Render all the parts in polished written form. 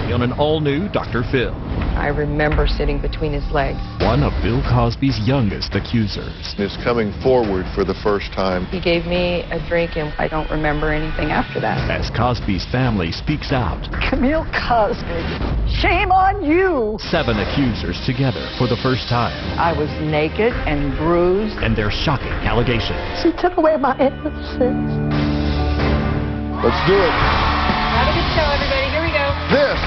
Tuesday on an all-new Dr. Phil. I remember sitting between his legs. One of Bill Cosby's youngest accusers is coming forward for the first time. He gave me a drink, and I don't remember anything after that. As Cosby's family speaks out. Camille Cosby, shame on you! 7 accusers together for the first time. I was naked and bruised. And their shocking allegations. She took away my innocence. Let's do it. Have a good show, everybody. Here we go. This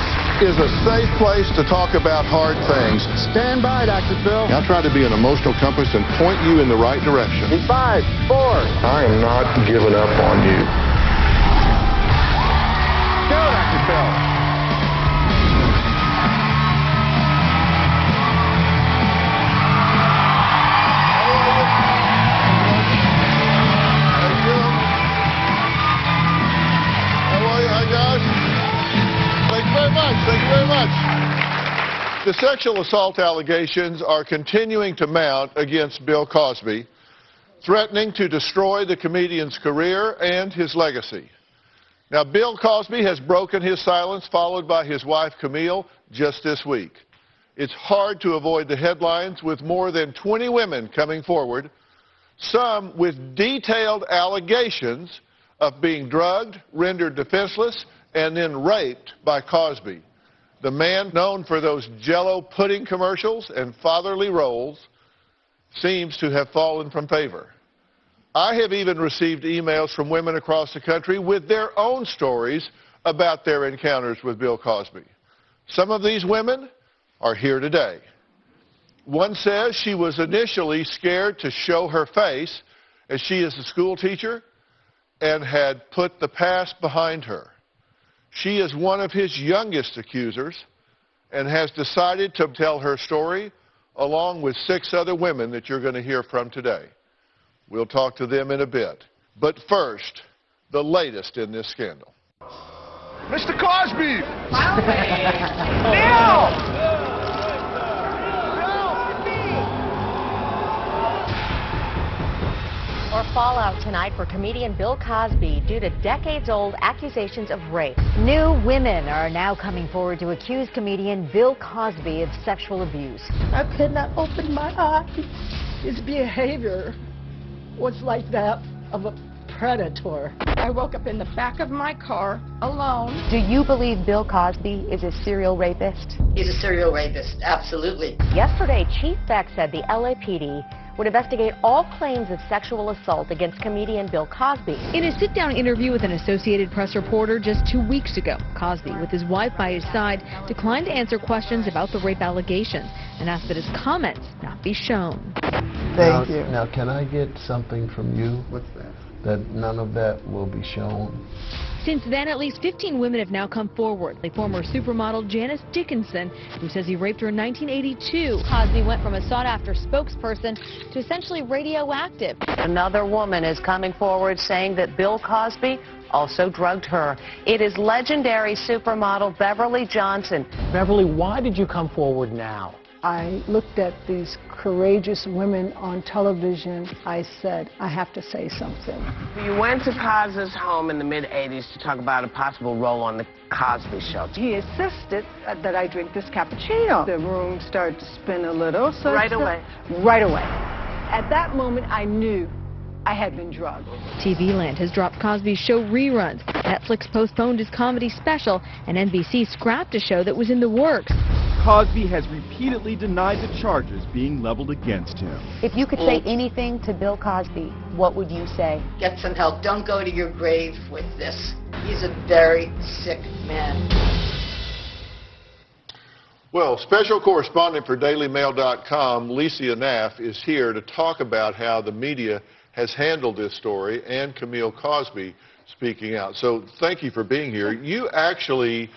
is a safe place to talk about hard things. Stand by, Dr. Phil. I'll try to be an emotional compass and point you in the right direction. In 5, 4. I am not giving up on you. Go, Dr. Phil. Thank you very much. The sexual assault allegations are continuing to mount against Bill Cosby, threatening to destroy the comedian's career and his legacy. Now, Bill Cosby has broken his silence, followed by his wife, Camille, just this week. It's hard to avoid the headlines with more than 20 women coming forward, some with detailed allegations of being drugged, rendered defenseless, and then raped by Cosby. The man known for those Jell-O pudding commercials and fatherly roles seems to have fallen from favor. I have even received emails from women across the country with their own stories about their encounters with Bill Cosby. Some of these women are here today. One says she was initially scared to show her face, as she is a school teacher and had put the past behind her. She is one of his youngest accusers and has decided to tell her story along with 6 other women that you're going to hear from today. We'll talk to them in a bit. But first, the latest in this scandal. Mr. Cosby! Or fallout tonight for comedian Bill Cosby due to decades-old accusations of rape. New women are now coming forward to accuse comedian Bill Cosby of sexual abuse. I could not open my eyes. His behavior was like that of a predator. I woke up in the back of my car alone. Do you believe Bill Cosby is a serial rapist? He's a serial rapist, absolutely. Yesterday, Chief Beck said the LAPD would investigate all claims of sexual assault against comedian Bill Cosby. In a sit-down interview with an Associated Press reporter just 2 weeks ago, Cosby, with his wife by his side, declined to answer questions about the rape allegations and asked that his comments not be shown. Thank you. Now, can I get something from you? What's that? That none of that will be shown. Since then, at least 15 women have now come forward. The former supermodel Janice Dickinson, who says he raped her in 1982. Cosby went from a sought-after spokesperson to essentially radioactive. Another woman is coming forward saying that Bill Cosby also drugged her. It is legendary supermodel Beverly Johnson. Beverly, why did you come forward now? I looked at these courageous women on television. I said, I have to say something. You went to Cosby's home in the mid-'80s to talk about a possible role on the Cosby Show. He insisted that I drink this cappuccino. The room started to spin a little. So Right away. At that moment, I knew I had been drugged. TV Land has dropped Cosby's show reruns. Netflix postponed his comedy special, and NBC scrapped a show that was in the works. Cosby has repeatedly denied the charges being leveled against him. If you could say anything to Bill Cosby, what would you say? Get some help. Don't go to your grave with this. He's a very sick man. Well, special correspondent for DailyMail.com, Licia Naff, is here to talk about how the media has handled this story and Camille Cosby speaking out. So thank you for being here. You actually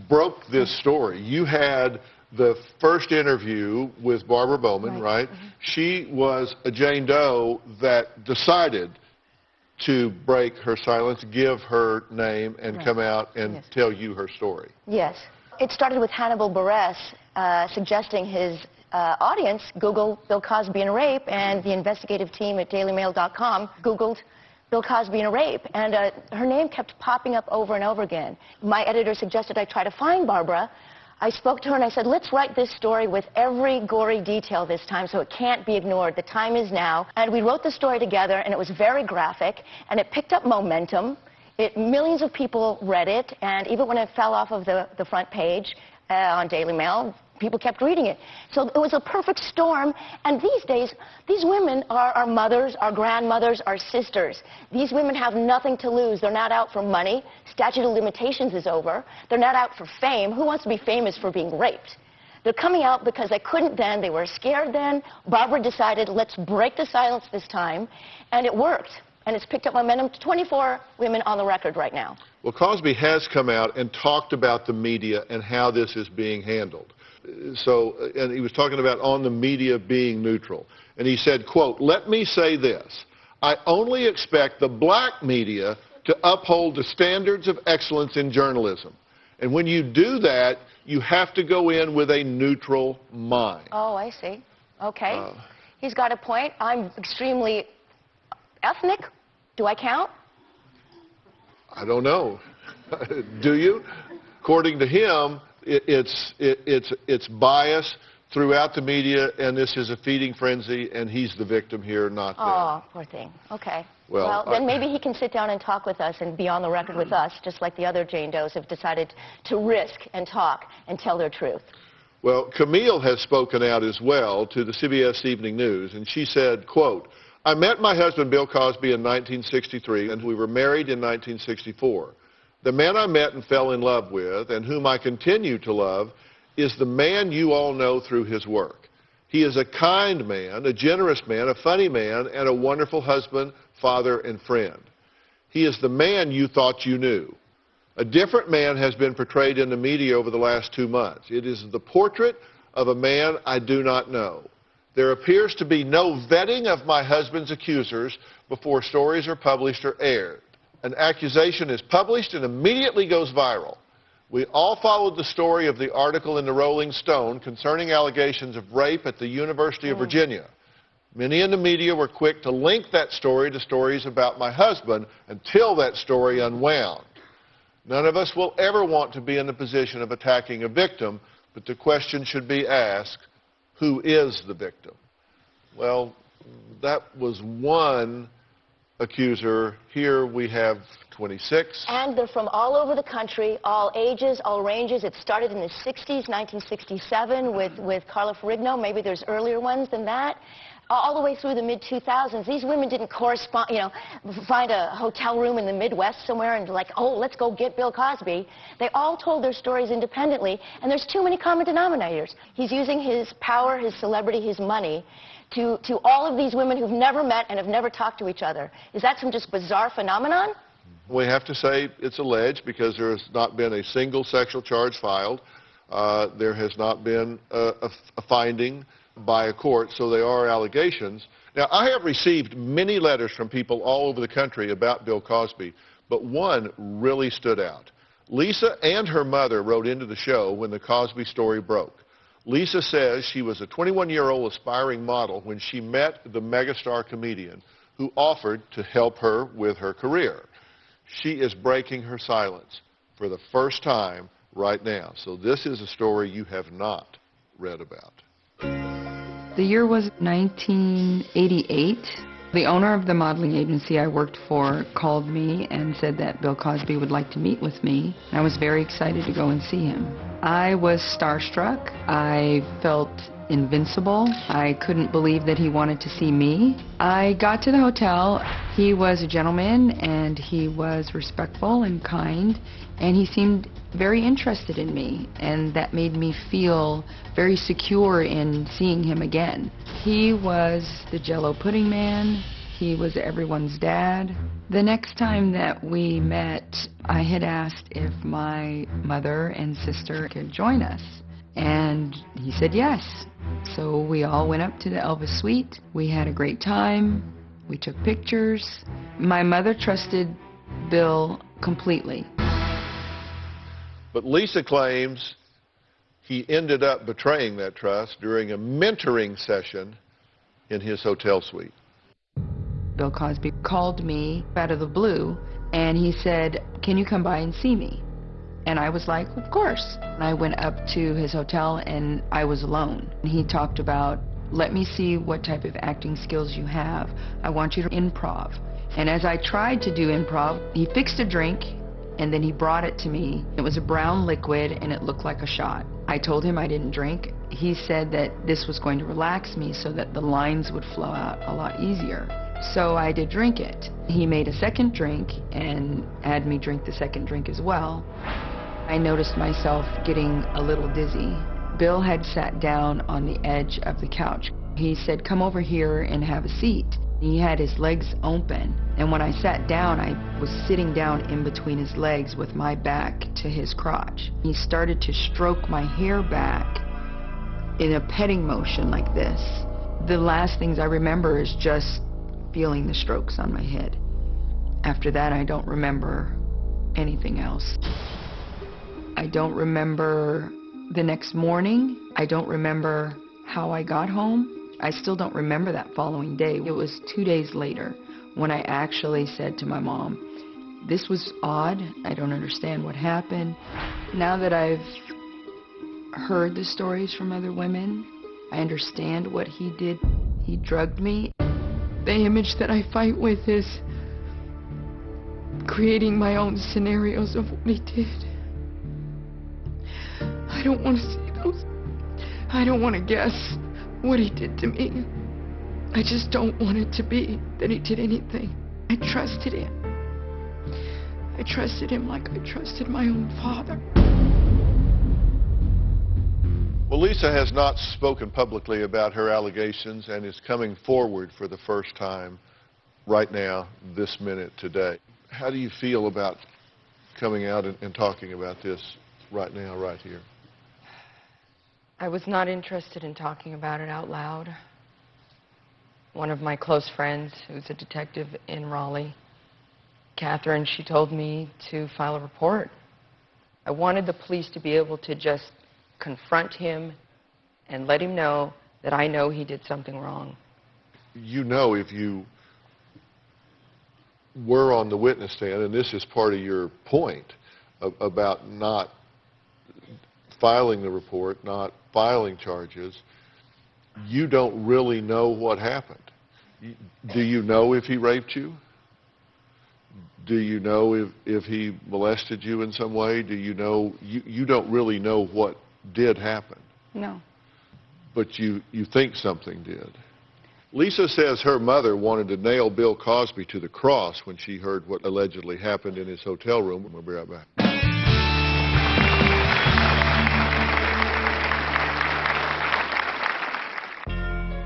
broke this story. You had the first interview with Barbara Bowman, right? Mm-hmm. She was a Jane Doe that decided to break her silence, give her name, and come out and tell you her story. Yes. It started with Hannibal Buress suggesting his audience Google Bill Cosby and rape, and the investigative team at DailyMail.com Googled Bill Cosby in a rape, and her name kept popping up over and over again. My editor suggested I try to find Barbara. I spoke to her and I said, let's write this story with every gory detail this time so it can't be ignored. The time is now. And we wrote the story together, and it was very graphic, and it picked up momentum. Millions of people read it, and even when it fell off of the front page on Daily Mail, people kept reading it. So it was a perfect storm, and these days, these women are our mothers, our grandmothers, our sisters. These women have nothing to lose. They're not out for money. Statute of limitations is over. They're not out for fame. Who wants to be famous for being raped? They're coming out because they couldn't then, they were scared then. Barbara decided, let's break the silence this time, and it worked. And it's picked up momentum to 24 women on the record right now. Well, Cosby has come out and talked about the media and how this is being handled. And he was talking about on the media being neutral. And he said, quote, "Let me say this. I only expect the black media to uphold the standards of excellence in journalism. And when you do that, you have to go in with a neutral mind." Oh, I see. Okay. He's got a point. I'm extremely ethnic. Do I count? I don't know. Do you? According to him, it's bias throughout the media, and this is a feeding frenzy, and he's the victim here, not them. Oh, poor thing. Okay. Well, then maybe he can sit down and talk with us and be on the record with us, just like the other Jane Does have decided to risk and talk and tell their truth. Well, Camille has spoken out as well to the CBS Evening News, and she said, quote, "I met my husband Bill Cosby in 1963, and we were married in 1964. The man I met and fell in love with, and whom I continue to love, is the man you all know through his work. He is a kind man, a generous man, a funny man, and a wonderful husband, father, and friend. He is the man you thought you knew. A different man has been portrayed in the media over the last 2 months. It is the portrait of a man I do not know. There appears to be no vetting of my husband's accusers before stories are published or aired. An accusation is published and immediately goes viral. We all followed the story of the article in the Rolling Stone concerning allegations of rape at the University of Virginia. Many in the media were quick to link that story to stories about my husband until that story unwound. None of us will ever want to be in the position of attacking a victim, but the question should be asked, who is the victim?" Well, that was one accuser. Here we have 26. And they're from all over the country, all ages, all ranges. It started in the 60s, 1967, with Carla Ferrigno. Maybe there's earlier ones than that. All the way through the mid-2000s. These women didn't correspond, find a hotel room in the Midwest somewhere and like, oh, let's go get Bill Cosby. They all told their stories independently, and there's too many common denominators. He's using his power, his celebrity, his money to all of these women who've never met and have never talked to each other. Is that some just bizarre phenomenon? We have to say it's alleged because there has not been a single sexual charge filed. There has not been a finding by a court, so they are allegations. Now, I have received many letters from people all over the country about Bill Cosby, but one really stood out. Lisa and her mother wrote into the show when the Cosby story broke. Lisa says she was a 21-year-old aspiring model when she met the megastar comedian who offered to help her with her career. She is breaking her silence for the first time right now. So this is a story you have not read about. The year was 1988. The owner of the modeling agency I worked for called me and said that Bill Cosby would like to meet with me. I was very excited to go and see him. I was starstruck. I felt invincible. I couldn't believe that he wanted to see me. I got to the hotel. He was a gentleman, and he was respectful and kind, and he seemed very interested in me, and that made me feel very secure in seeing him again. He was the Jell-O pudding man. He was everyone's dad. The next time that we met, I had asked if my mother and sister could join us, and he said yes. So we all went up to the Elvis suite. We had a great time. We took pictures. My mother trusted Bill completely. But Lisa claims he ended up betraying that trust during a mentoring session in his hotel suite. Bill Cosby called me out of the blue, and he said, "Can you come by and see me?" And I was like, "Of course." And I went up to his hotel, and I was alone. He talked about, "Let me see what type of acting skills you have. I want you to improv." And as I tried to do improv, he fixed a drink, and then he brought it to me. It was a brown liquid, and it looked like a shot. I told him I didn't drink. He said that this was going to relax me so that the lines would flow out a lot easier. So I did drink it. He made a second drink and had me drink the second drink as well. I noticed myself getting a little dizzy. Bill had sat down on the edge of the couch. He said, "Come over here and have a seat." He had his legs open, and when I sat down, I was sitting down in between his legs with my back to his crotch. He started to stroke my hair back in a petting motion like this. The last things I remember is just feeling the strokes on my head. After that, I don't remember anything else. I don't remember the next morning. I don't remember how I got home. I still don't remember that following day. It was 2 days later when I actually said to my mom, "This was odd. I don't understand what happened." Now that I've heard the stories from other women, I understand what he did. He drugged me. The image that I fight with is creating my own scenarios of what he did. I don't want to see those. I don't want to guess what he did to me. I just don't want it to be that he did anything. I trusted him. I trusted him like I trusted my own father. Well, Lisa has not spoken publicly about her allegations and is coming forward for the first time right now, this minute, today. How do you feel about coming out and talking about this right now, right here? I was not interested in talking about it out loud. One of my close friends, who's a detective in Raleigh, Catherine, she told me to file a report. I wanted the police to be able to just confront him and let him know that I know he did something wrong. You know, if you were on the witness stand, and this is part of your point about not filing the report, not filing charges, you don't really know what happened. Do you know if he raped you? Do you know if he molested you in some way? Do you know? You don't really know what did happen. No. But you think something did. Lisa says her mother wanted to nail Bill Cosby to the cross when she heard what allegedly happened in his hotel room. We'll be right back.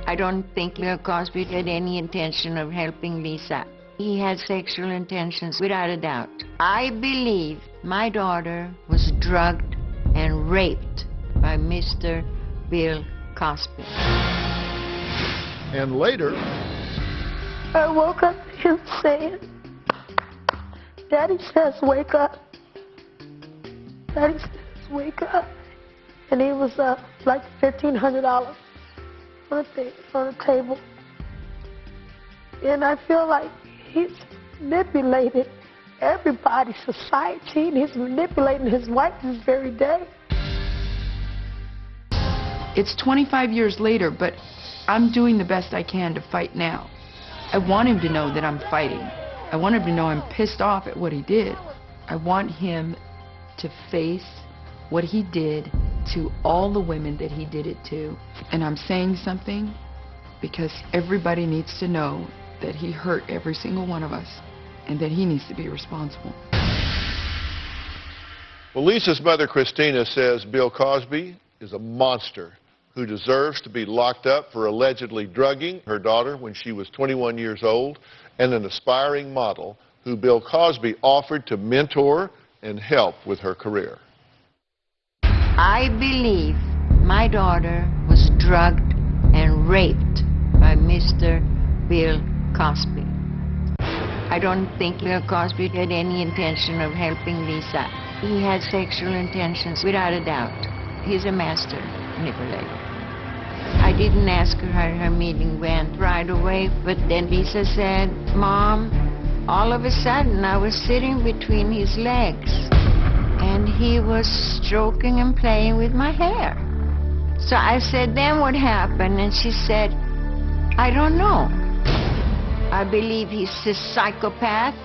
I don't think Bill Cosby had any intention of helping Lisa. He had sexual intentions, without a doubt. I believe my daughter was drugged and raped by Mr. Bill Cosby. And later, I woke up to him saying, "Daddy says wake up. Daddy says wake up." And he was like $1,500 on the table. And I feel like he's manipulated everybody's society, and he's manipulating his wife this very day. It's 25 years later, but I'm doing the best I can to fight now. I want him to know that I'm fighting. I want him to know I'm pissed off at what he did. I want him to face what he did to all the women that he did it to. And I'm saying something because everybody needs to know that he hurt every single one of us and that he needs to be responsible. well, Lisa's mother, Christina, says Bill Cosby is a monster who deserves to be locked up for allegedly drugging her daughter when she was 21 years old, and an aspiring model who Bill Cosby offered to mentor and help with her career. I believe my daughter was drugged and raped by Mr. Bill Cosby. I don't think Bill Cosby had any intention of helping Lisa. He had sexual intentions, without a doubt. He's a master manipulator. I didn't ask her how her meeting went right away, but then Lisa said, Mom, all of a sudden I was sitting between his legs and he was stroking and playing with my hair. So I said, then what happened? And she said, I don't know. I believe he's a psychopath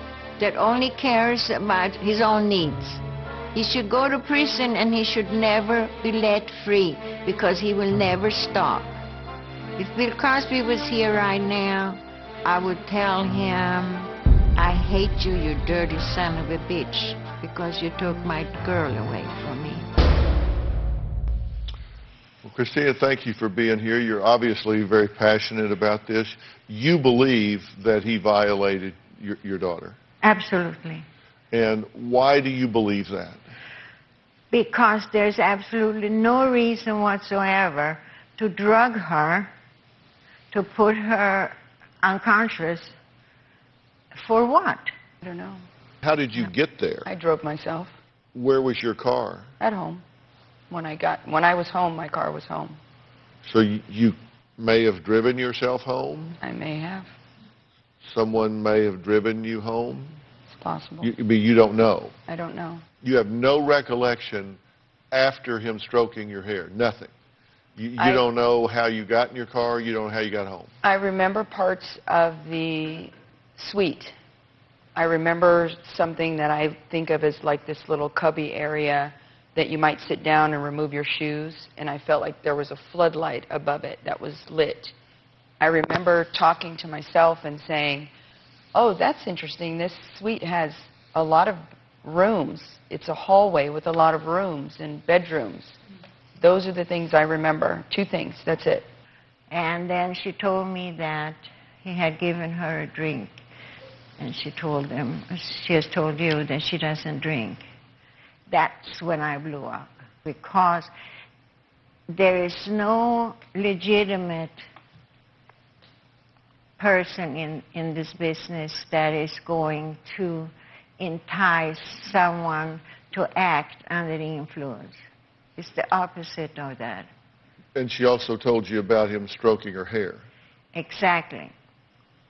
that only cares about his own needs. He should go to prison and he should never be let free because he will never stop. If Bill Cosby was here right now, I would tell him, I hate you, you dirty son of a bitch, because you took my girl away from me. Well, Christina, thank you for being here. You're obviously very passionate about this. You believe that he violated your daughter. Absolutely. And why do you believe that? Because there's absolutely no reason whatsoever to drug her, to put her unconscious. For what? I don't know. How did you get there? I drove myself. Where was your car? At home. When I was home, my car was home. So you may have driven yourself home? I may have. Someone may have driven you home? It's possible. You don't know? I don't know. You have no recollection after him stroking your hair? Nothing? You don't know how you got in your car? You don't know how you got home? I remember parts of the suite. I remember something that I think of as like this little cubby area that you might sit down and remove your shoes, and I felt like there was a floodlight above it that was lit. I remember talking to myself and saying, oh, that's interesting. This suite has a lot of rooms. It's a hallway with a lot of rooms and bedrooms. Those are the things I remember. 2 things. That's it. And then she told me that he had given her a drink. And she told him, she has told you that she doesn't drink. That's when I blew up. Because there is no legitimate person in this business that is going to entice someone to act under the influence. It's the opposite of that. And she also told you about him stroking her hair. Exactly.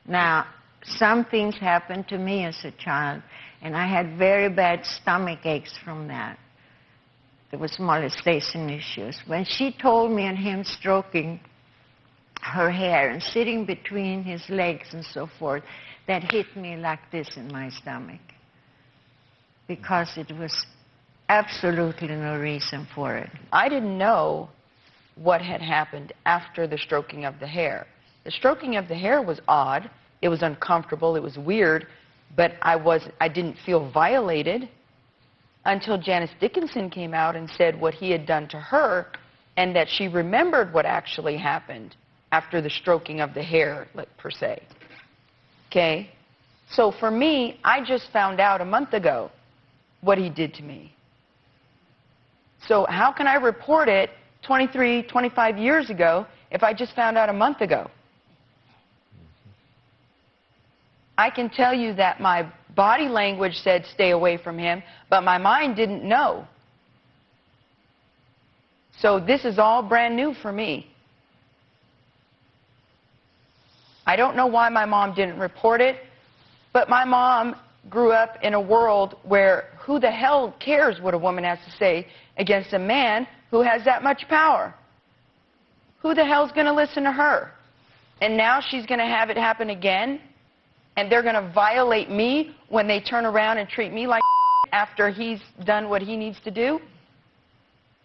Now, some things happened to me as a child, and I had very bad stomach aches from that. There was molestation issues. When she told me and him stroking her hair and sitting between his legs and so forth, that hit me like this in my stomach. Because it was absolutely no reason for it. I didn't know what had happened after the stroking of the hair. The stroking of the hair was odd. It was uncomfortable. It was weird. But I didn't feel violated until Janice Dickinson came out and said what he had done to her and that she remembered what actually happened after the stroking of the hair, per se. Okay? So for me, I just found out a month ago what he did to me. So how can I report it 23, 25 years ago if I just found out a month ago? I can tell you that my body language said stay away from him, but my mind didn't know. So this is all brand new for me. I don't know why my mom didn't report it, but my mom grew up in a world where who the hell cares what a woman has to say against a man who has that much power? Who the hell's going to listen to her? And now she's going to have it happen again, and they're going to violate me when they turn around and treat me like after he's done what he needs to do?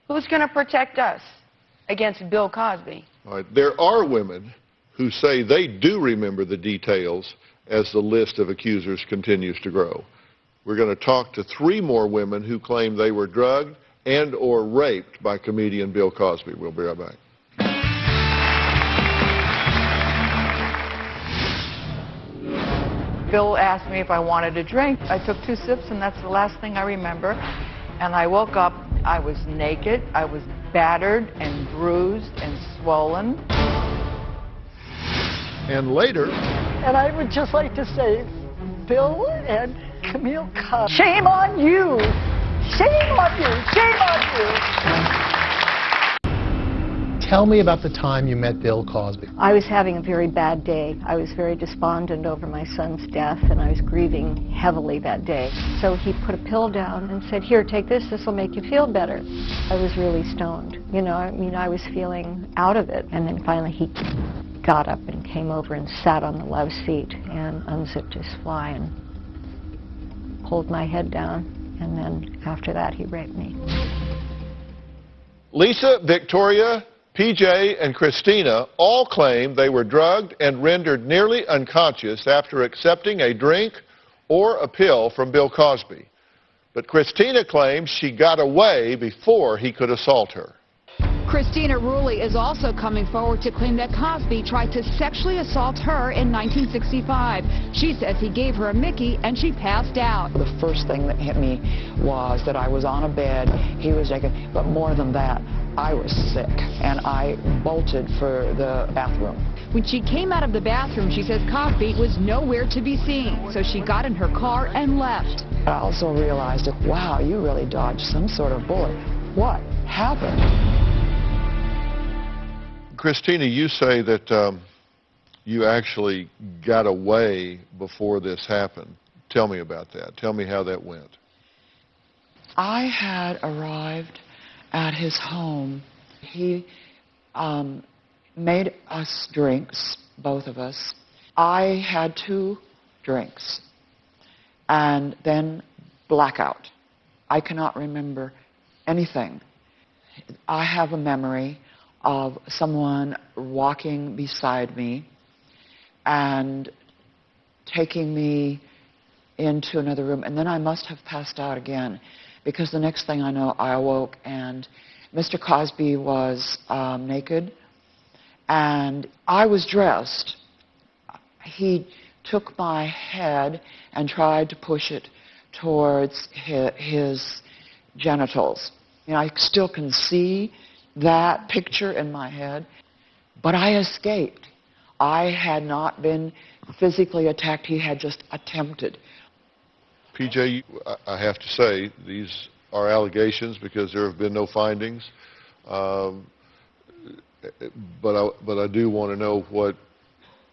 Who's going to protect us against Bill Cosby? All right. There are women who say they do remember the details as the list of accusers continues to grow. We're going to talk to 3 more women who claim they were drugged and or raped by comedian Bill Cosby. We'll be right back. Bill asked me if I wanted a drink. I took 2 sips, and that's the last thing I remember. And I woke up, I was naked, I was battered and bruised and swollen. And later... And I would just like to say, Bill and Camille Cosby, shame on you! Shame on you! Shame on you! Tell me about the time you met Bill Cosby. I was having a very bad day. I was very despondent over my son's death, and I was grieving heavily that day. So he put a pill down and said, here, take this, this will make you feel better. I was really stoned. You know, I mean, I was feeling out of it. And then finally he got up and came over and sat on the love seat and unzipped his fly and pulled my head down. And then after that, he raped me. Lisa, Victoria, PJ, and Christina all claim they were drugged and rendered nearly unconscious after accepting a drink or a pill from Bill Cosby. But Christina claims she got away before he could assault her. Christina Rulli is also coming forward to claim that Cosby tried to sexually assault her in 1965. She says he gave her a Mickey and she passed out. The first thing that hit me was that I was on a bed, he was naked, but more than that, I was sick, and I bolted for the bathroom. When she came out of the bathroom, she says Cosby was nowhere to be seen, so she got in her car and left. I also realized that, wow, you really dodged some sort of bullet. What happened? Christina, you say that you actually got away before this happened. Tell me about that. Tell me how that went. I had arrived at his home. He made us drinks, both of us. I had 2 drinks and then blackout. I cannot remember anything. I have a memory of someone walking beside me and taking me into another room, and then I must have passed out again, because the next thing I know, I awoke and Mr. Cosby was naked and I was dressed. He took my head and tried to push it towards his genitals. You know, I still can see that picture in my head, but I escaped. I had not been physically attacked. He had just attempted. PJ, I have to say, these are allegations because there have been no findings. But I do want to know what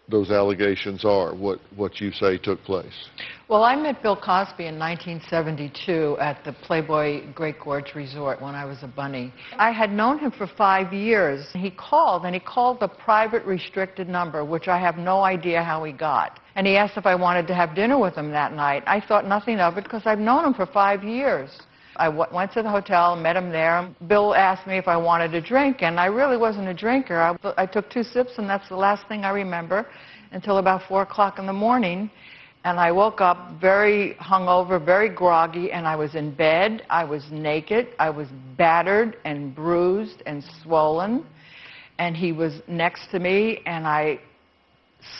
those allegations are, what you say took place. Well, I met Bill Cosby in 1972 at the Playboy Great Gorge Resort when I was a bunny. I had known him for 5 years. He called the private restricted number, which I have no idea how he got. And he asked if I wanted to have dinner with him that night. I thought nothing of it because I've known him for 5 years. I went to the hotel, met him there. Bill asked me if I wanted a drink, and I really wasn't a drinker. I took 2 sips, and that's the last thing I remember, until about 4 o'clock in the morning. And I woke up very hungover, very groggy, and I was in bed. I was naked. I was battered and bruised and swollen. And he was next to me, and I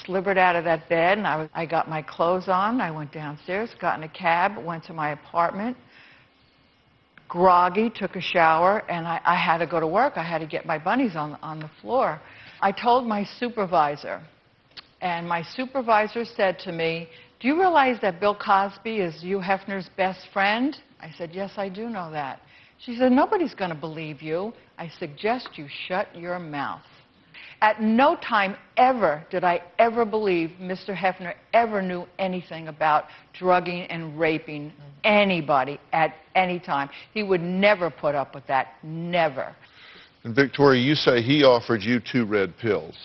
slivered out of that bed, and I got my clothes on. I went downstairs, got in a cab, went to my apartment. Groggy, took a shower, and I had to go to work. I had to get my bunnies on the floor. I told my supervisor, and my supervisor said to me, do you realize that Bill Cosby is Hugh Hefner's best friend? I said, yes, I do know that. She said, nobody's going to believe you. I suggest you shut your mouth. At no time ever did I ever believe Mr. Hefner ever knew anything about drugging and raping anybody at any time. He would never put up with that, never. And Victoria, you say he offered you 2 red pills.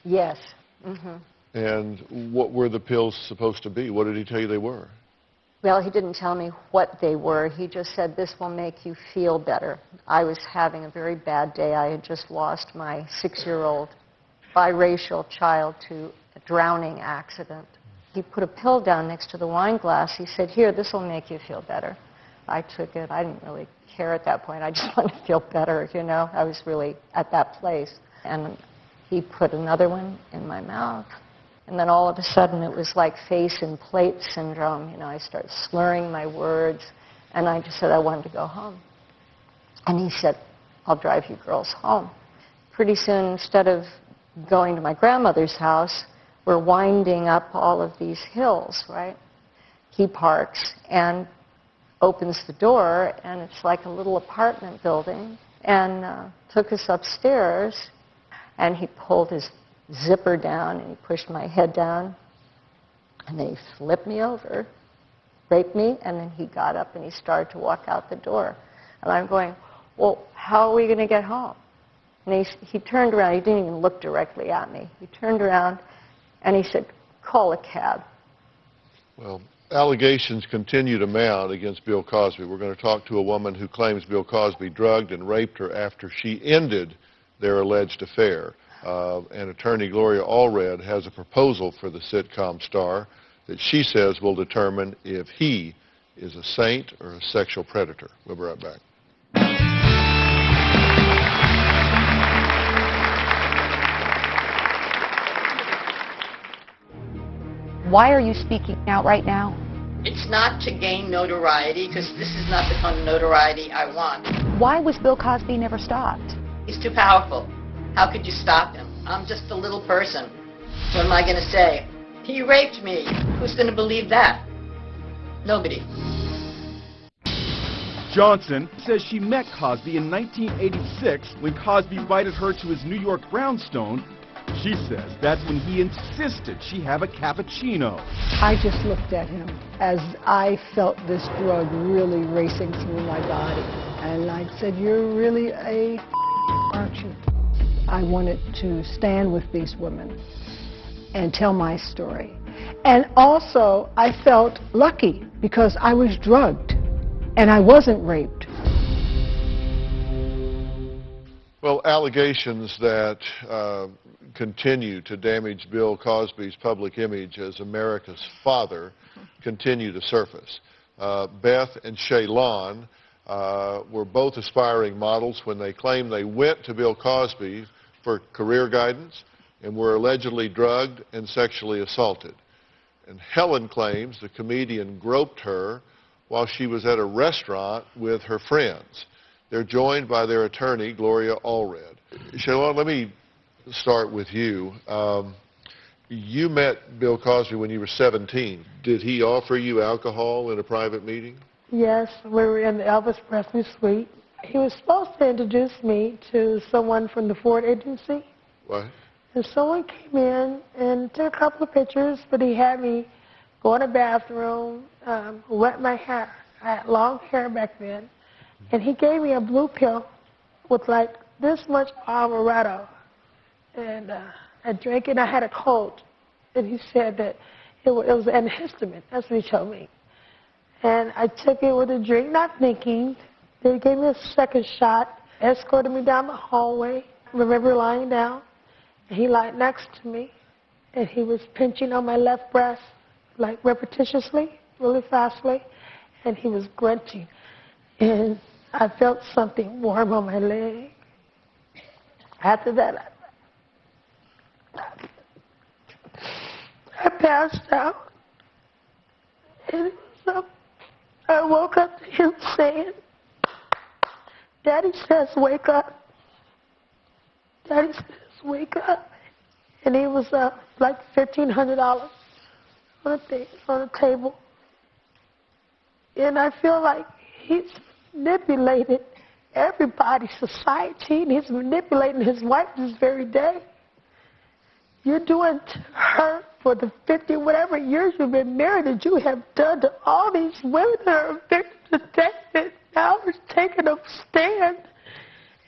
Yes. Mm-hmm. And what were the pills supposed to be? What did he tell you they were? Well, he didn't tell me what they were. He just said, this will make you feel better. I was having a very bad day. I had just lost my 6-year-old biracial child to a drowning accident. He put a pill down next to the wine glass. He said, here, this will make you feel better. I took it. I didn't really care at that point. I just wanted to feel better, you know. I was really at that place. And he put another one in my mouth. And then all of a sudden, it was like face and plate syndrome. You know, I started slurring my words, and I just said I wanted to go home. And he said, I'll drive you girls home. Pretty soon, instead of going to my grandmother's house, we're winding up all of these hills, right? He parks and opens the door, and it's like a little apartment building. and took us upstairs, and he pulled his zipper down and he pushed my head down, and then he flipped me over, raped me, and then he got up and he started to walk out the door. And I'm going, well, how are we going to get home? And he turned around. He didn't even look directly at me. He turned around and he said, call a cab. Well, allegations continue to mount against Bill Cosby. We're going to talk to a woman who claims Bill Cosby drugged and raped her after she ended their alleged affair. And attorney Gloria Allred has a proposal for the sitcom star that she says will determine if he is a saint or a sexual predator. We'll be right back. Why are you speaking out right now? It's not to gain notoriety, because this is not the kind of notoriety I want. Why was Bill Cosby never stopped? He's too powerful. How could you stop him? I'm just a little person. What am I going to say? He raped me. Who's going to believe that? Nobody. Johnson says she met Cosby in 1986 when Cosby invited her to his New York brownstone. She says that's when he insisted she have a cappuccino. I just looked at him as I felt this drug really racing through my body. And I said, you're really a aren't you? I wanted to stand with these women and tell my story. And also, I felt lucky because I was drugged and I wasn't raped. Well, allegations that continue to damage Bill Cosby's public image as America's father continue to surface. Beth and Shaylon were both aspiring models when they claimed they went to Bill Cosby for career guidance and were allegedly drugged and sexually assaulted. And Helen claims the comedian groped her while she was at a restaurant with her friends. They're joined by their attorney, Gloria Allred. Shaylon, let me start with you. You met Bill Cosby when you were 17. Did he offer you alcohol in a private meeting? Yes, we were in the Elvis Presley suite. He was supposed to introduce me to someone from the Ford agency. What? And someone came in and took a couple of pictures, but he had me go in the bathroom, wet my hair. I had long hair back then. And he gave me a blue pill with like this much amaretto. And I drank it, and I had a cold. And he said that it was an antihistamine. That's what he told me. And I took it with a drink, not thinking. They gave me a second shot, escorted me down the hallway. I remember lying down, and he lied next to me, and he was pinching on my left breast, like repetitiously, really fastly, and he was grunting. And I felt something warm on my leg. After that, I passed out, and I woke up to him saying, Daddy says, wake up. Daddy says, wake up. And it was like $1,500 on the table. And I feel like he's manipulated everybody, society, and he's manipulating his wife this very day. You're doing to her for the 50 whatever years you've been married that you have done to all these women that are victims of death. Now it's taking a stand,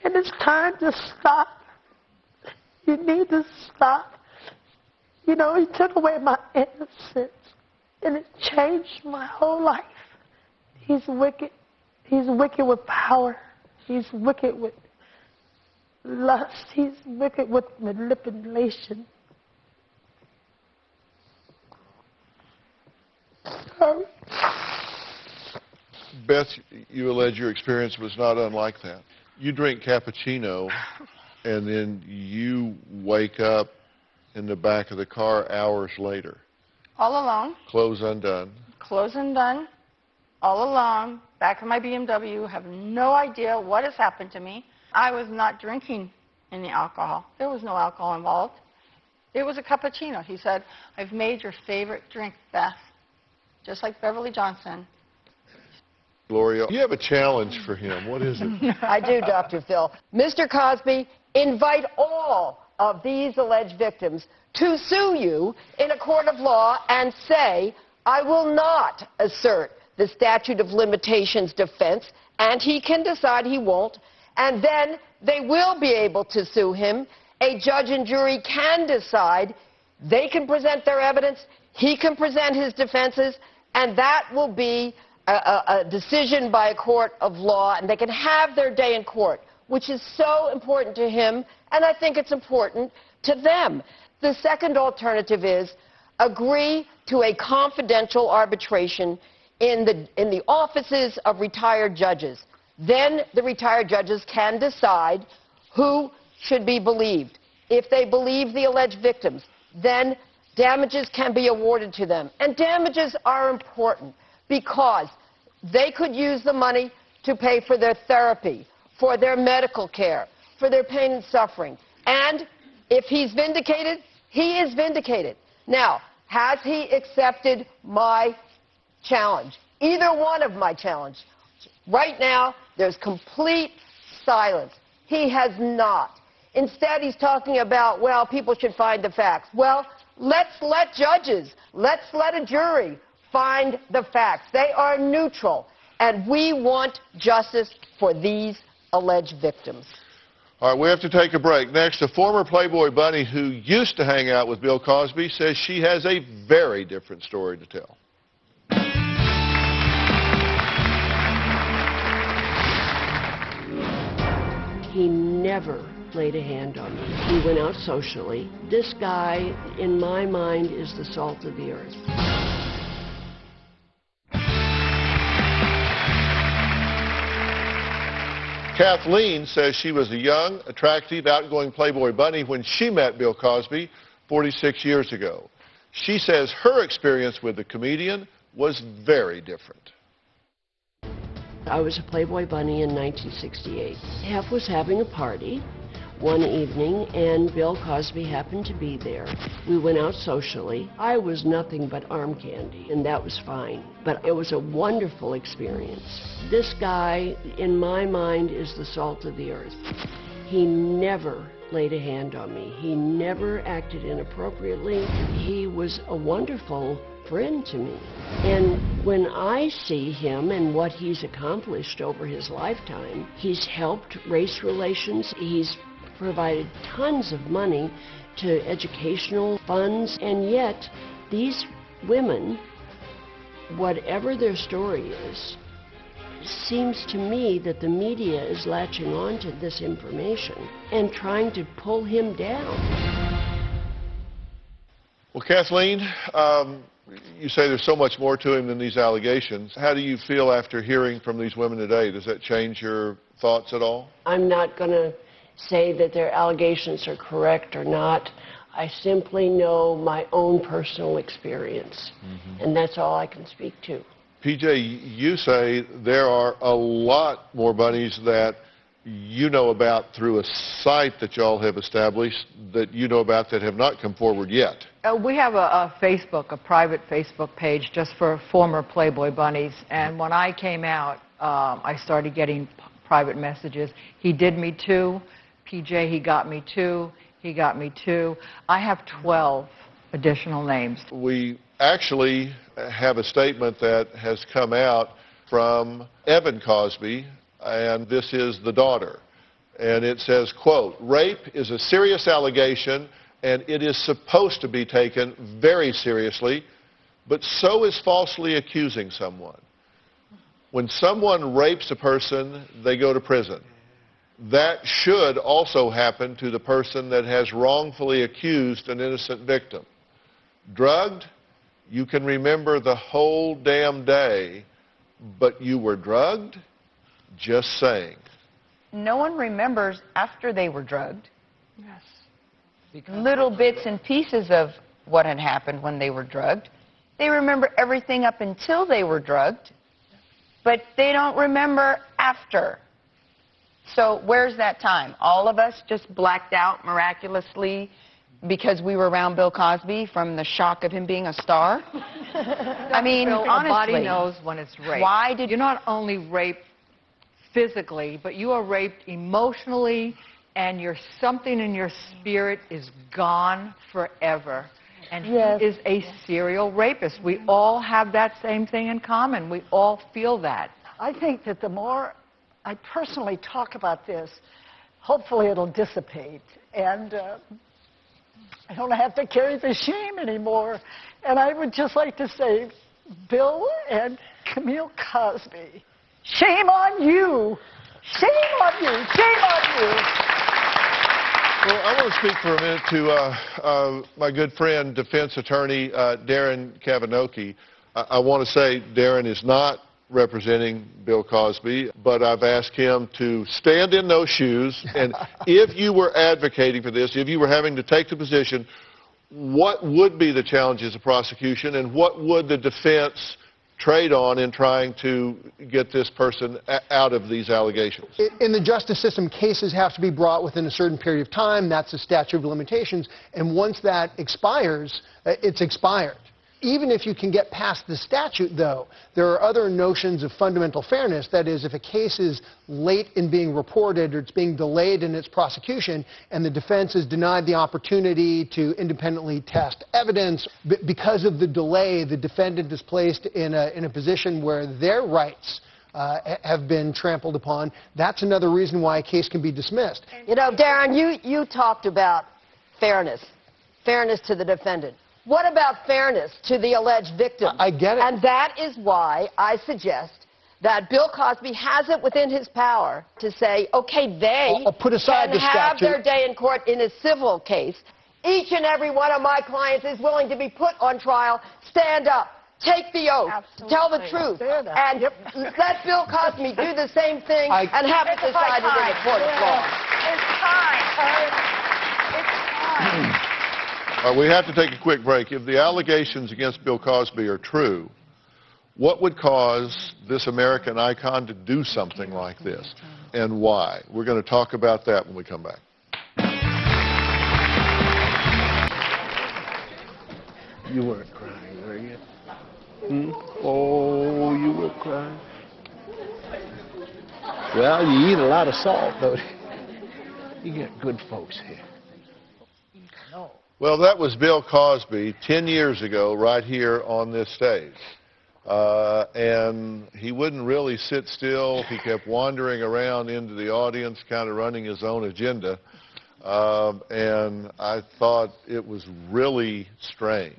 and it's time to stop. You need to stop. You know, he took away my innocence, and it changed my whole life. He's wicked. He's wicked with power. He's wicked with lust. He's wicked with manipulation. Sorry. Beth, you allege your experience was not unlike that. You drink cappuccino, and then you wake up in the back of the car hours later. All alone. Clothes undone. Clothes undone. All alone. Back in my BMW. Have no idea what has happened to me. I was not drinking any alcohol. There was no alcohol involved. It was a cappuccino. He said, I've mmade your favorite drink, Beth. Just like Beverly Johnson. Gloria, you have a challenge for him. What is it? I do, Dr. Phil. Mr. Cosby, invite all of these alleged victims to sue you in a court of law and say, I will not assert the statute of limitations defense, and he can decide he won't, and then they will be able to sue him. A judge and jury can decide. They can present their evidence, he can present his defenses, and that will be a decision by a court of law, and they can have their day in court, which is so important to him, and I think it's important to them. The second alternative is agree to a confidential arbitration in the offices of retired judges. Then the retired judges can decide who should be believed. If they believe the alleged victims, then damages can be awarded to them. And damages are important because they could use the money to pay for their therapy, for their medical care, for their pain and suffering. And if he's vindicated, he is vindicated. Now, has he accepted my challenge? Either one of my challenges. Right now, there's complete silence. He has not. Instead, he's talking about, well, people should find the facts. Well, let's let judges, let's let a jury find the facts. They are neutral, and we want justice for these alleged victims. All right, we have to take a break. Next, a former Playboy bunny who used to hang out with Bill Cosby says she has a very different story to tell. He never laid a hand on me. We went out socially. This guy, in my mind, is the salt of the earth. Kathleen says she was a young, attractive, outgoing Playboy bunny when she met Bill Cosby 46 years ago. She says her experience with the comedian was very different. I was a Playboy bunny in 1968. Hef was having a party one evening, and Bill Cosby happened to be there. We went out socially. I was nothing but arm candy, and that was fine. But it was a wonderful experience. This guy, in my mind, is the salt of the earth. He never laid a hand on me. He never acted inappropriately. He was a wonderful friend to me. And when I see him and what he's accomplished over his lifetime, he's helped race relations. He's provided tons of money to educational funds, and yet these women, whatever their story is, seems to me that the media is latching on to this information and trying to pull him down. Well, Kathleen, you say there's so much more to him than these allegations. How do you feel after hearing from these women today? Does that change your thoughts at all? I'm not going to say that their allegations are correct or not. I simply know my own personal experience, and that's all I can speak to. PJ, you say there are a lot more bunnies that you know about through a site that y'all have established that you know about that have not come forward yet. We have a private Facebook page just for former Playboy bunnies, and when I came out, I started getting private messages. He did me too. PJ, he got me too. He got me too. I have 12 additional names. We actually have a statement that has come out from Evan Cosby, and this is the daughter. And it says, quote, "Rape is a serious allegation, and it is supposed to be taken very seriously, but so is falsely accusing someone. When someone rapes a person, they go to prison. That should also happen to the person that has wrongfully accused an innocent victim. Drugged, you can remember the whole damn day, but you were drugged? Just saying." No one remembers after they were drugged. Yes. Little bits and pieces of what had happened when they were drugged. They remember everything up until they were drugged, but they don't remember after. So where's that time? All of us just blacked out miraculously because we were around Bill Cosby from the shock of him being a star? I mean, Bill, honestly. the body knows when it's rape. Why did... You're not only raped physically, but you are raped emotionally, and something in your spirit is gone forever. And Yes. he is a serial rapist. We all have that same thing in common. We all feel that. I think that the more I personally talk about this, hopefully it'll dissipate. And I don't have to carry the shame anymore. And I would just like to say, Bill and Camille Cosby, shame on you. Shame on you. Shame on you. Well, I want to speak for a minute to my good friend, defense attorney Darren Kavanoki. I want to say Darren is not representing Bill Cosby, but I've asked him to stand in those shoes, and if you were advocating for this, if you were having to take the position, what would be the challenges of prosecution, and what would the defense trade on in trying to get this person out of these allegations? In the justice system, cases have to be brought within a certain period of time. That's the statute of limitations. And once that expires, it's expired. Even if you can get past the statute, though, there are other notions of fundamental fairness. That is, if a case is late in being reported or it's being delayed in its prosecution and the defense is denied the opportunity to independently test evidence, because of the delay, the defendant is placed in a position where their rights have been trampled upon. That's another reason why a case can be dismissed. You know, Darren, you talked about fairness to the defendant. What about fairness to the alleged victim? I get it. And that is why I suggest that Bill Cosby has it within his power to say, okay, they put aside can the have statute. their day in court in a civil case. Each and every one of my clients is willing to be put on trial. Stand up. Take the oath. Absolutely. Tell the truth. And let Bill Cosby do the same thing and have it decided in a court of law. It's time. It's time. We have to take a quick break. If the allegations against Bill Cosby are true, what would cause this American icon to do something like this, and why? We're going to talk about that when we come back. You weren't crying, were you? Oh, you were crying. Well, you eat a lot of salt, don't you? You get good folks here. Well, that was Bill Cosby 10 years ago right here on this stage. And he wouldn't really sit still. He kept wandering around into the audience, kind of running his own agenda. And I thought it was really strange.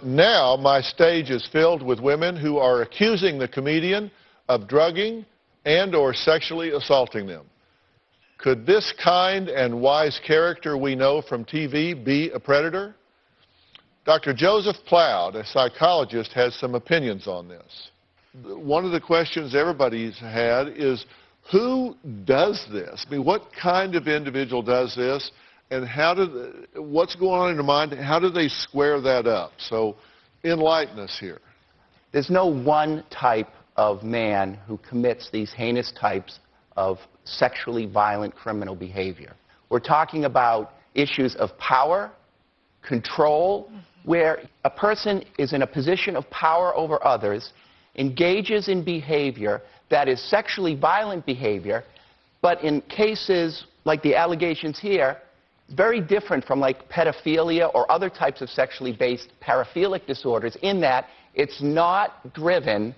Now my stage is filled with women who are accusing the comedian of drugging and or sexually assaulting them. Could this kind and wise character we know from TV be a predator? Dr. Joseph Ploud, a psychologist, has some opinions on this. One of the questions everybody's had is, who does this? I mean, what kind of individual does this, and what's going on in their mind? How do they square that up? So enlighten us here. There's no one type of man who commits these heinous types of sexually violent criminal behavior. We're talking about issues of power, control, where a person is in a position of power over others, engages in behavior that is sexually violent behavior, but in cases like the allegations here, very different from like pedophilia or other types of sexually based paraphilic disorders, in that it's not driven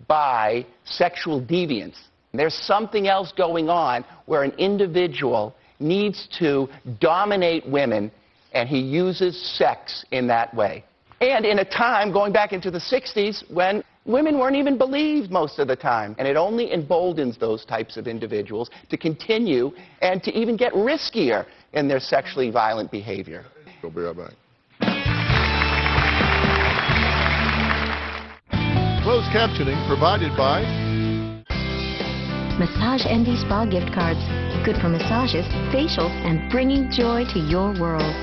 by sexual deviance. There's something else going on where an individual needs to dominate women, and he uses sex in that way. And in a time going back into the 60s when women weren't even believed most of the time. And it only emboldens those types of individuals to continue and to even get riskier in their sexually violent behavior. We'll be right back. Closed captioning provided by Massage Envy Spa gift cards. Good for massages, facials, and bringing joy to your world.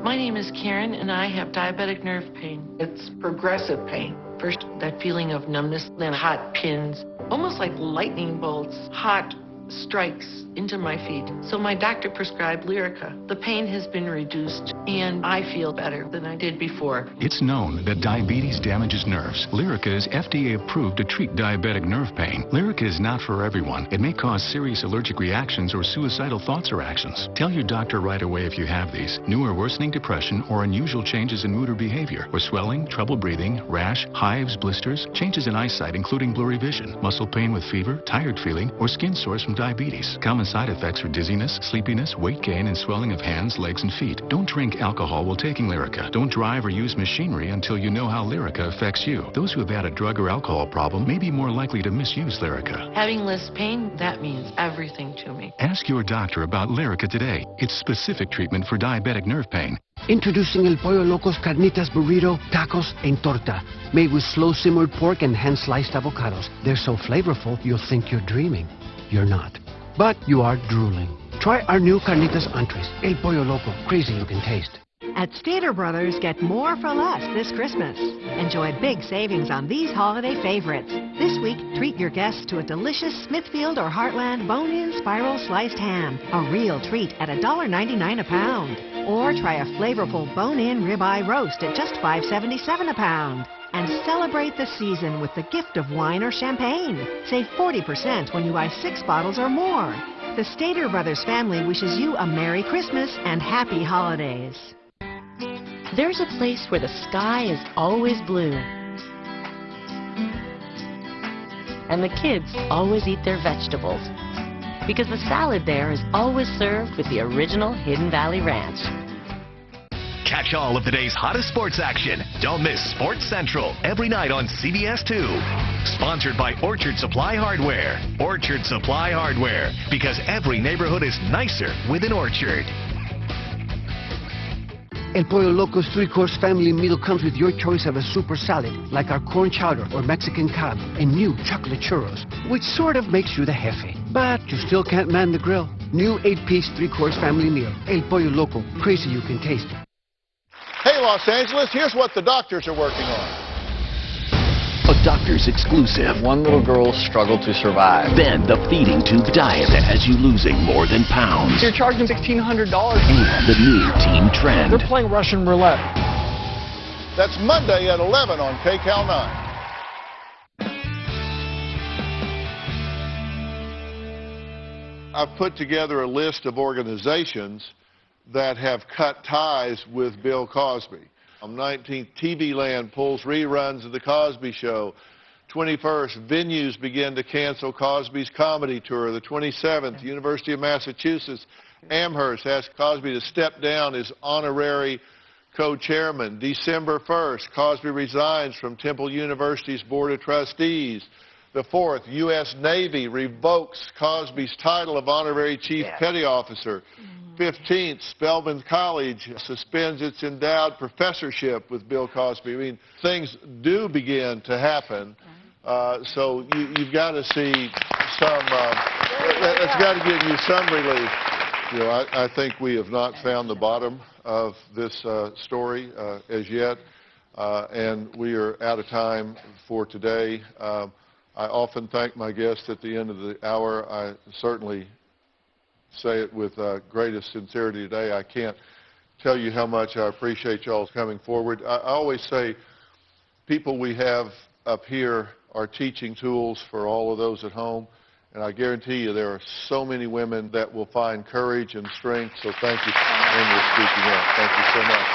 My name is Karen, and I have diabetic nerve pain. It's progressive pain. First, that feeling of numbness, then hot pins. almost like lightning bolts, hot strikes into my feet. So my doctor prescribed Lyrica. The pain has been reduced, and I feel better than I did before. It's known that diabetes damages nerves. Lyrica is FDA approved to treat diabetic nerve pain. Lyrica is not for everyone. It may cause serious allergic reactions or suicidal thoughts or actions. Tell your doctor right away if you have these. New or worsening depression or unusual changes in mood or behavior, or swelling, trouble breathing, rash, hives, blisters, changes in eyesight including blurry vision, muscle pain with fever, tired feeling, or skin sores from diabetes. Common side effects are dizziness, sleepiness, weight gain, and swelling of hands, legs, and feet. Don't drink alcohol while taking Lyrica. Don't drive or use machinery until you know how Lyrica affects you. Those who have had a drug or alcohol problem may be more likely to misuse Lyrica. Having less pain, that means everything to me. Ask your doctor about Lyrica today. It's specific treatment for diabetic nerve pain. Introducing El Pollo Loco's Carnitas Burrito, Tacos, and Torta. Made with slow simmered pork and hand sliced avocados. They're so flavorful, you'll think you're dreaming. You're not. But you are drooling. Try our new Carnitas entrees. El Pollo Loco. Crazy you can taste. At Stater Brothers, get more for less this Christmas. Enjoy big savings on these holiday favorites. This week, treat your guests to a delicious Smithfield or Heartland bone-in spiral sliced ham. A real treat at $1.99 a pound. Or try a flavorful bone-in ribeye roast at just $5.77 a pound. And celebrate the season with the gift of wine or champagne. Save 40% when you buy 6 bottles or more. The Stater Brothers family wishes you a Merry Christmas and Happy Holidays. There's a place where the sky is always blue. And the kids always eat their vegetables. Because the salad there is always served with the original Hidden Valley Ranch. Catch all of today's hottest sports action. Don't miss Sports Central every night on CBS 2. Sponsored by Orchard Supply Hardware. Orchard Supply Hardware. Because every neighborhood is nicer with an orchard. El Pollo Loco's 3-course family meal comes with your choice of a super salad, like our corn chowder or Mexican cab, and new chocolate churros, which sort of makes you the jefe. But you still can't man the grill. New 8-piece 3-course family meal. El Pollo Loco. Crazy you can taste. Hey, Los Angeles, here's what the doctors are working on. A doctor's exclusive. One little girl struggled to survive. Then the feeding tube diet that has you losing more than pounds. You're charging $1,600. And the new teen trend. They're playing Russian roulette. That's Monday at 11 on KCAL 9. I've put together a list of organizations that have cut ties with Bill Cosby. On 19th, TV Land pulls reruns of The Cosby Show. 21st, venues begin to cancel Cosby's comedy tour. The 27th, University of Massachusetts, Amherst asks Cosby to step down as honorary co-chairman. December 1st, Cosby resigns from Temple University's Board of Trustees. The 4th, U.S. Navy revokes Cosby's title of honorary chief petty officer. 15th, Spelman College suspends its endowed professorship with Bill Cosby. I mean, things do begin to happen. So you've got to see some, it's got to give you some relief. You know, I think we have not found the bottom of this story as yet, and we are out of time for today. I often thank my guests at the end of the hour. I certainly say it with greatest sincerity today. I can't tell you how much I appreciate y'all coming forward. I always say people we have up here are teaching tools for all of those at home, and I guarantee you there are so many women that will find courage and strength, so thank you for speaking up. Thank you so much.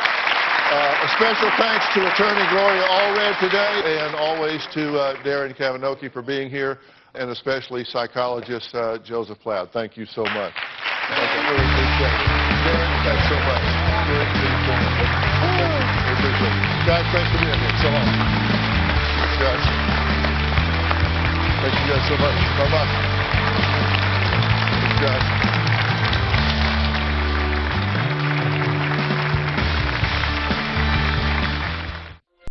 A special thanks to attorney Gloria Allred today, and always to Darren Kavanoki for being here, and especially psychologist Joseph Cloud. Thank you so much. I really appreciate it. Darren, thanks so much. Really appreciate it. Guys, thanks for being here. So long. Guys. Thank you guys so much. Bye-bye. Thanks, guys.